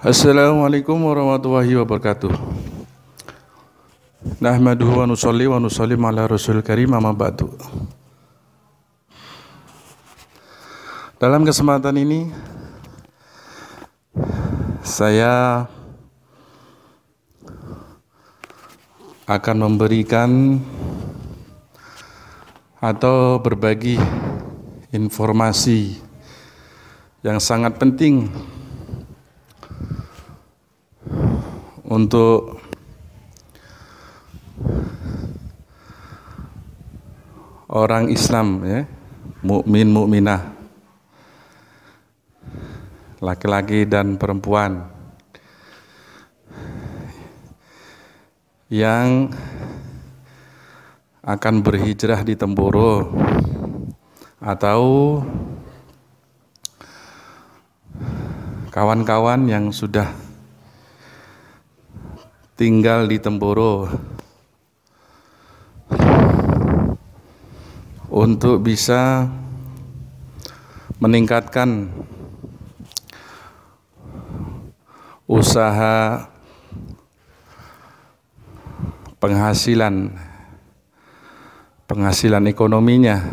Assalamualaikum warahmatullahi wabarakatuh. Nahmaduhu wa nusallim ala rasul karim amma ba'du. Dalam kesempatan ini saya akan memberikan atau berbagi informasi yang sangat penting untuk orang Islam, ya, mukmin mukminah, laki-laki dan perempuan yang akan berhijrah di Temboro atau kawan-kawan yang sudah tinggal di Temboro untuk bisa meningkatkan usaha penghasilan ekonominya,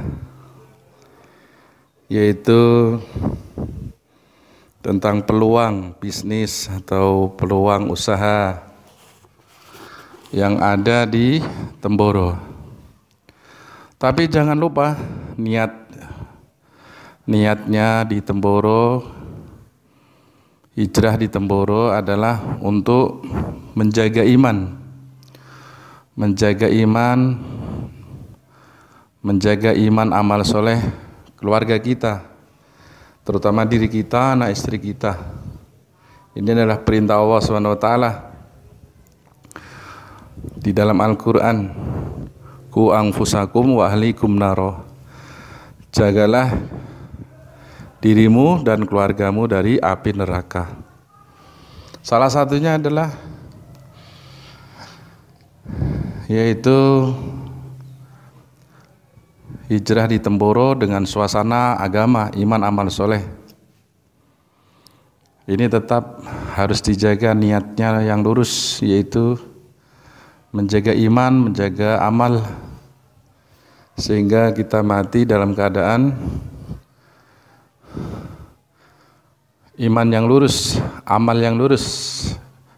yaitu tentang peluang bisnis atau peluang usaha yang ada di Temboro. Tapi jangan lupa niatnya di Temboro, hijrah di Temboro adalah untuk menjaga iman, amal soleh keluarga kita, terutama diri kita, anak istri kita. Ini adalah perintah Allah SWT di dalam Al-Quran. Ku anfusakum wa ahlikum naro. Jagalah dirimu dan keluargamu dari api neraka. Salah satunya adalah yaitu hijrah di Temboro dengan suasana agama, iman, amal soleh. Ini tetap harus dijaga niatnya yang lurus, yaitu menjaga iman, menjaga amal, sehingga kita mati dalam keadaan iman yang lurus, amal yang lurus,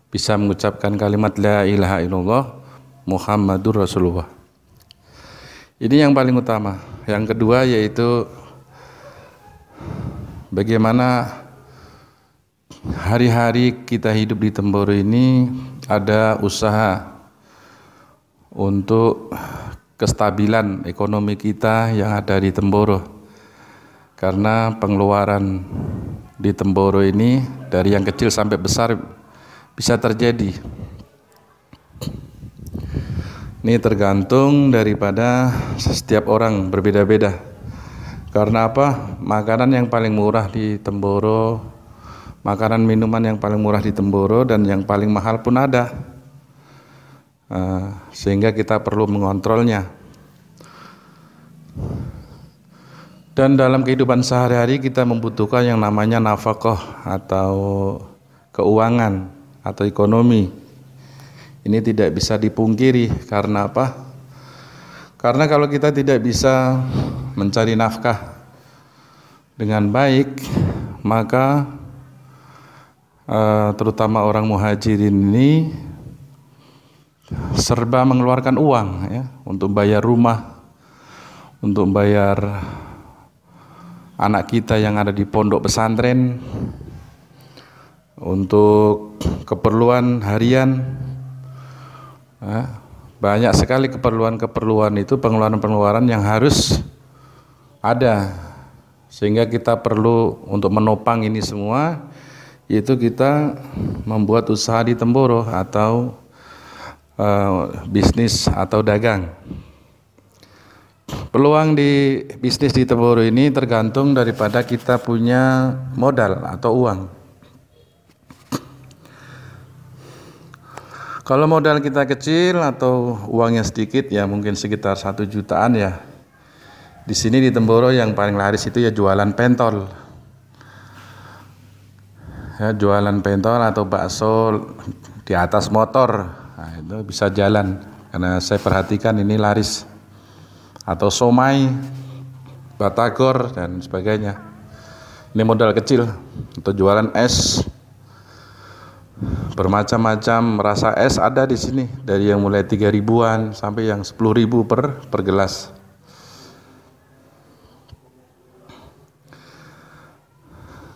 bisa mengucapkan kalimat la ilaha illallah Muhammadur Rasulullah. Ini yang paling utama. Yang kedua yaitu bagaimana hari-hari kita hidup di Temboro ini ada usaha untuk kestabilan ekonomi kita yang ada di Temboro, karena pengeluaran di Temboro ini dari yang kecil sampai besar bisa terjadi. Ini tergantung daripada setiap orang, berbeda-beda. Karena apa? Makanan yang paling murah di Temboro, makanan minuman yang paling murah di Temboro dan yang paling mahal pun ada. Sehingga kita perlu mengontrolnya. Dan dalam kehidupan sehari-hari kita membutuhkan yang namanya nafkah atau keuangan atau ekonomi. Ini tidak bisa dipungkiri. Karena apa? Karena kalau kita tidak bisa mencari nafkah dengan baik, maka terutama orang muhajirin ini serba mengeluarkan uang, ya, untuk bayar rumah, untuk bayar anak kita yang ada di pondok pesantren, untuk keperluan harian. Banyak sekali keperluan itu, pengeluaran-pengeluaran yang harus ada, sehingga kita perlu untuk menopang ini semua, yaitu kita membuat usaha di Temboro atau bisnis atau dagang. Peluang di bisnis di Temboro ini tergantung daripada kita punya modal atau uang. Kalau modal kita kecil atau uangnya sedikit, ya mungkin sekitar 1 jutaan ya. Di sini di Temboro yang paling laris itu ya jualan pentol. ya, jualan pentol atau bakso di atas motor, nah, itu bisa jalan karena saya perhatikan ini laris, atau somai, batagor dan sebagainya. Ini modal kecil untuk jualan es, bermacam-macam rasa es ada di sini, dari yang mulai 3 ribuan sampai yang 10 ribu per gelas.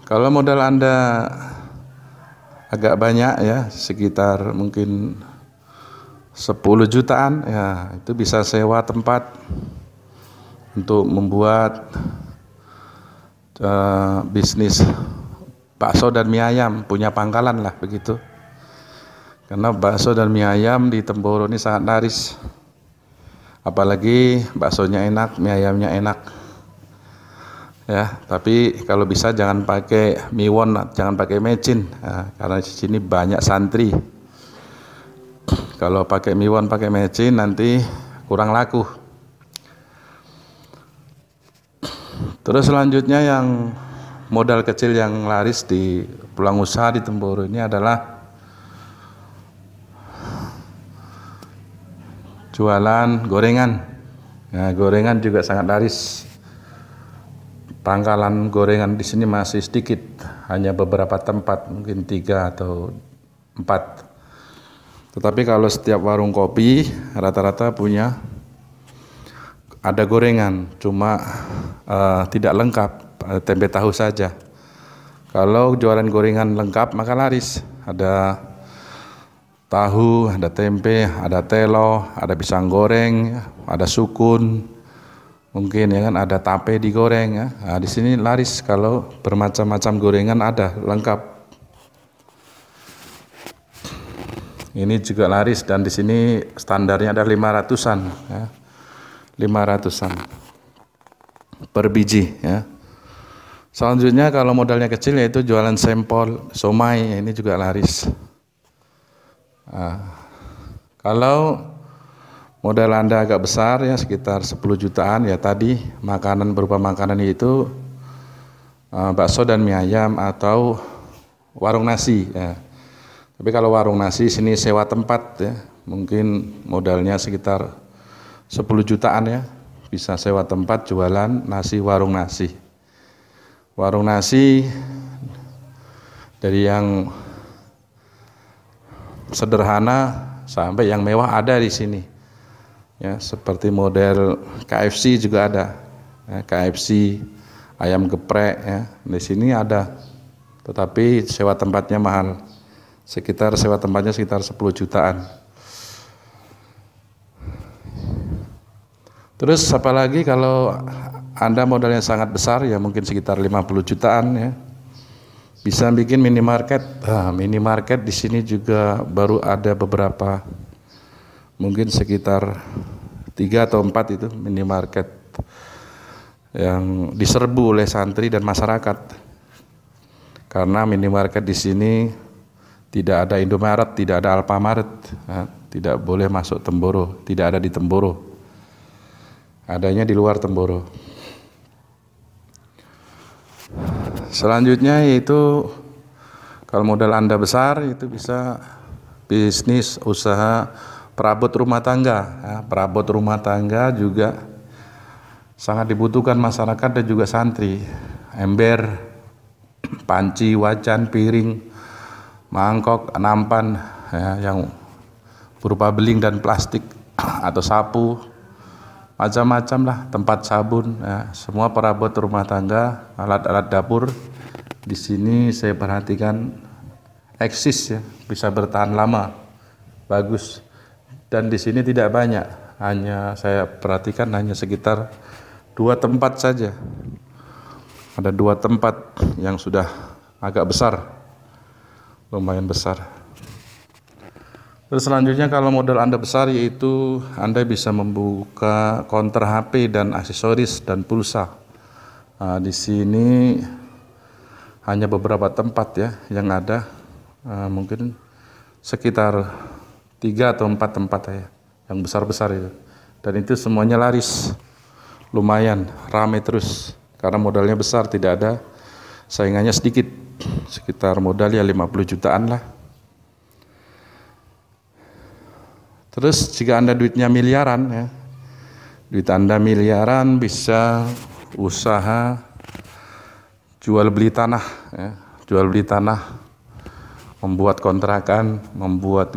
Kalau modal Anda agak banyak ya, sekitar mungkin 10 jutaan ya, itu bisa sewa tempat untuk membuat bisnis bakso dan mie ayam, punya pangkalan lah begitu. Karena bakso dan mie ayam di Temboro ini sangat laris. Apalagi baksonya enak, mie ayamnya enak. Ya, tapi kalau bisa jangan pakai miwon, jangan pakai mecin, ya, karena di sini banyak santri. Kalau pakai miwon, pakai mecin nanti kurang laku. Terus selanjutnya yang modal kecil yang laris di peluang usaha di Temboro ini adalah jualan gorengan. Nah, gorengan juga sangat laris. Pangkalan gorengan di sini masih sedikit, hanya beberapa tempat, mungkin 3 atau 4. Tetapi kalau setiap warung kopi rata-rata punya ada gorengan, cuma tidak lengkap, tempe tahu saja. Kalau jualan gorengan lengkap maka laris, ada tahu, ada tempe, ada telo, ada pisang goreng, ada sukun. Mungkin ya kan, ada tape digoreng ya. Nah, di sini laris kalau bermacam-macam gorengan ada lengkap. Ini juga laris dan di sini standarnya ada 500-an ya. 500-an per biji ya. Selanjutnya kalau modalnya kecil yaitu jualan sampel somai, ini juga laris. Nah, kalau modal Anda agak besar ya, sekitar 10 jutaan ya, tadi makanan berupa makanan itu bakso dan mie ayam atau warung nasi ya. Tapi kalau warung nasi sini sewa tempat ya, mungkin modalnya sekitar 10 jutaan ya, bisa sewa tempat jualan nasi, warung nasi. Warung nasi dari yang sederhana sampai yang mewah ada di sini. Ya, seperti model KFC juga ada, ya, KFC, ayam geprek, ya, di sini ada, tetapi sewa tempatnya mahal, sewa tempatnya sekitar 10 jutaan. Terus apalagi kalau Anda modalnya sangat besar ya, mungkin sekitar 50 jutaan ya, bisa bikin minimarket. Minimarket di sini juga baru ada beberapa, mungkin sekitar 3 atau 4 itu minimarket yang diserbu oleh santri dan masyarakat. Karena minimarket di sini tidak ada Indomaret, tidak ada Alfamaret, ya, tidak boleh masuk Temboro, tidak ada di Temboro, adanya di luar Temboro. Selanjutnya yaitu kalau modal Anda besar itu bisa bisnis usaha perabot rumah tangga. Ya, perabot rumah tangga juga sangat dibutuhkan masyarakat dan juga santri. Ember, panci, wajan, piring, mangkok, nampan ya, yang berupa beling dan plastik atau sapu, macam-macam lah, tempat sabun ya, semua perabot rumah tangga, alat-alat dapur di sini saya perhatikan eksis ya, bisa bertahan lama, bagus. Dan di sini tidak banyak, hanya saya perhatikan hanya sekitar 2 tempat saja. Ada 2 tempat yang sudah agak besar, lumayan besar. Terus selanjutnya kalau modal Anda besar yaitu Anda bisa membuka counter HP dan aksesoris dan pulsa. Nah, di sini hanya beberapa tempat ya yang ada, mungkin sekitar 3 atau 4 tempat ya, yang besar-besar itu. Dan itu semuanya laris, lumayan, ramai terus. Karena modalnya besar, tidak ada saingannya sedikit, sekitar modal ya 50 jutaan lah. Terus jika Anda duitnya miliaran ya, duit Anda miliaran bisa usaha jual beli tanah ya, jual beli tanah, membuat kontrakan, membuat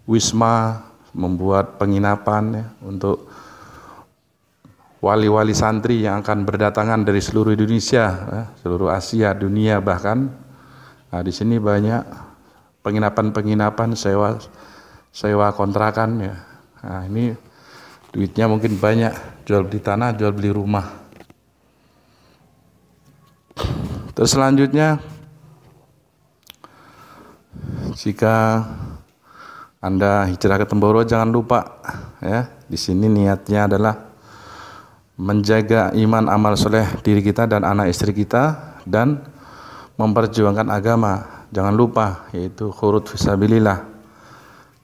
wisma, membuat penginapan ya, untuk wali-wali santri yang akan berdatangan dari seluruh Indonesia, ya, seluruh Asia, dunia bahkan. Nah, di sini banyak penginapan-penginapan, sewa kontrakan ya. Nah, ini duitnya mungkin banyak, jual beli tanah, jual beli rumah. Terus selanjutnya, jika Anda hijrah ke Temboro, jangan lupa ya, di sini niatnya adalah menjaga iman amal soleh diri kita dan anak istri kita, dan memperjuangkan agama. Jangan lupa, yaitu khurud fisabilillah.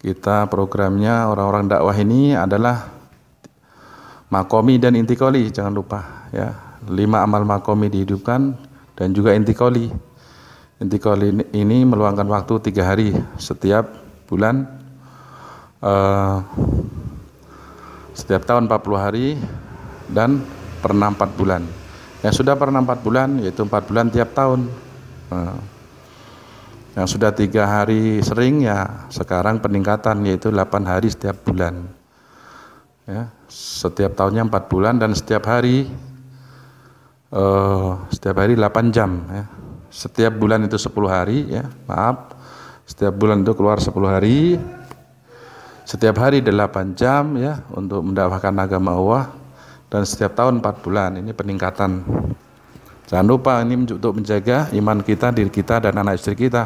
Kita programnya orang-orang dakwah ini adalah makomi dan intikoli, jangan lupa ya. 5 amal makomi dihidupkan dan juga intikoli. Intikoli ini meluangkan waktu 3 hari setiap bulan, setiap tahun 40 hari, dan pernah 4 bulan. Yang sudah pernah 4 bulan yaitu 4 bulan tiap tahun. Yang sudah 3 hari sering ya sekarang peningkatan, yaitu 8 hari setiap bulan. Ya, setiap tahunnya 4 bulan dan setiap hari 8 jam ya. Setiap bulan itu 10 hari ya, maaf. Setiap bulan itu keluar 10 hari. Setiap hari 8 jam ya untuk mendakwahkan agama Allah. Dan setiap tahun 4 bulan, ini peningkatan. Jangan lupa, ini untuk menjaga iman kita, diri kita, dan anak istri kita.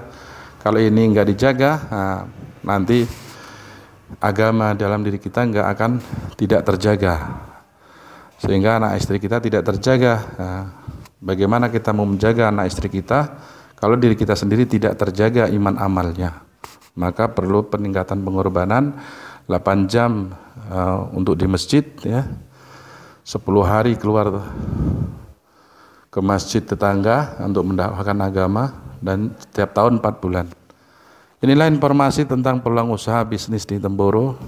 Kalau ini enggak dijaga, nah, nanti agama dalam diri kita tidak terjaga. Sehingga anak istri kita tidak terjaga. Nah, bagaimana kita mau menjaga anak istri kita kalau diri kita sendiri tidak terjaga iman amalnya? Maka perlu peningkatan pengorbanan 8 jam untuk di masjid ya. 10 hari keluar ke masjid tetangga untuk mendakwahkan agama, dan setiap tahun 4 bulan. Inilah informasi tentang peluang usaha bisnis di Temboro,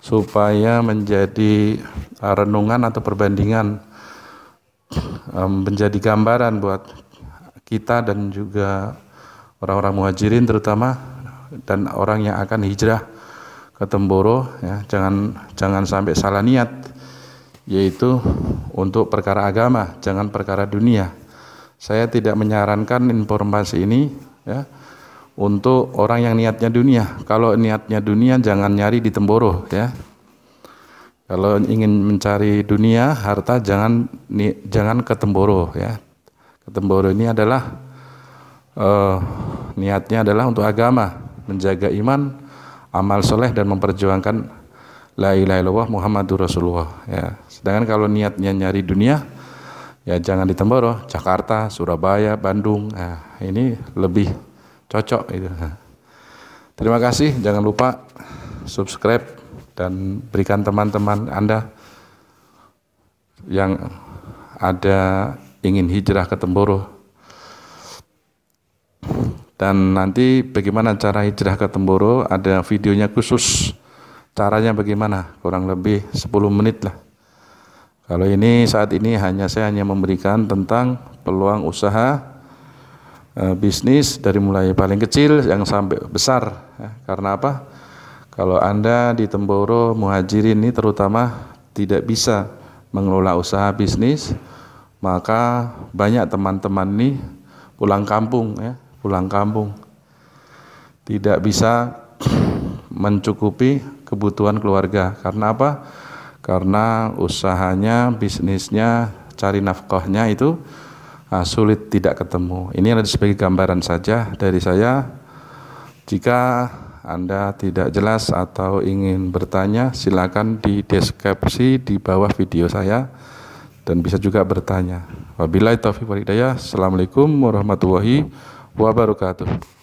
supaya menjadi renungan atau perbandingan, menjadi gambaran buat kita dan juga orang-orang muhajirin terutama, dan orang yang akan hijrah ke Temboro ya. Jangan sampai salah niat, yaitu untuk perkara agama, jangan perkara dunia. Saya tidak menyarankan informasi ini ya untuk orang yang niatnya dunia. Kalau niatnya dunia, jangan nyari di Temboro ya. Kalau ingin mencari dunia, harta, jangan ke Temboro ya. Ke Temboro ini adalah niatnya adalah untuk agama, menjaga iman, amal soleh, dan memperjuangkan la ilaha illallah Muhammadur Rasulullah ya. Sedangkan kalau niatnya nyari dunia, ya jangan di Temboro, Jakarta, Surabaya, Bandung. Nah, ini lebih cocok itu. Terima kasih, jangan lupa subscribe dan berikan teman-teman Anda yang ada ingin hijrah ke Temboro. Dan nanti bagaimana cara hijrah ke Temboro, ada videonya khusus. Caranya bagaimana? Kurang lebih 10 menit lah. Kalau ini saat ini saya hanya memberikan tentang peluang usaha bisnis dari mulai paling kecil yang sampai besar ya. Karena apa? Kalau Anda di Temboro muhajirin ini terutama tidak bisa mengelola usaha bisnis, maka banyak teman-teman ini pulang kampung ya, pulang kampung. Tidak bisa mencukupi kebutuhan keluarga. Karena apa? Karena usahanya, bisnisnya, cari nafkahnya itu sulit, tidak ketemu. Ini adalah sebagai gambaran saja dari saya. Jika Anda tidak jelas atau ingin bertanya, silakan di deskripsi di bawah video saya, dan bisa juga bertanya. Wabillahi taufiq wal hidayah. Assalamualaikum warahmatullahi wabarakatuh.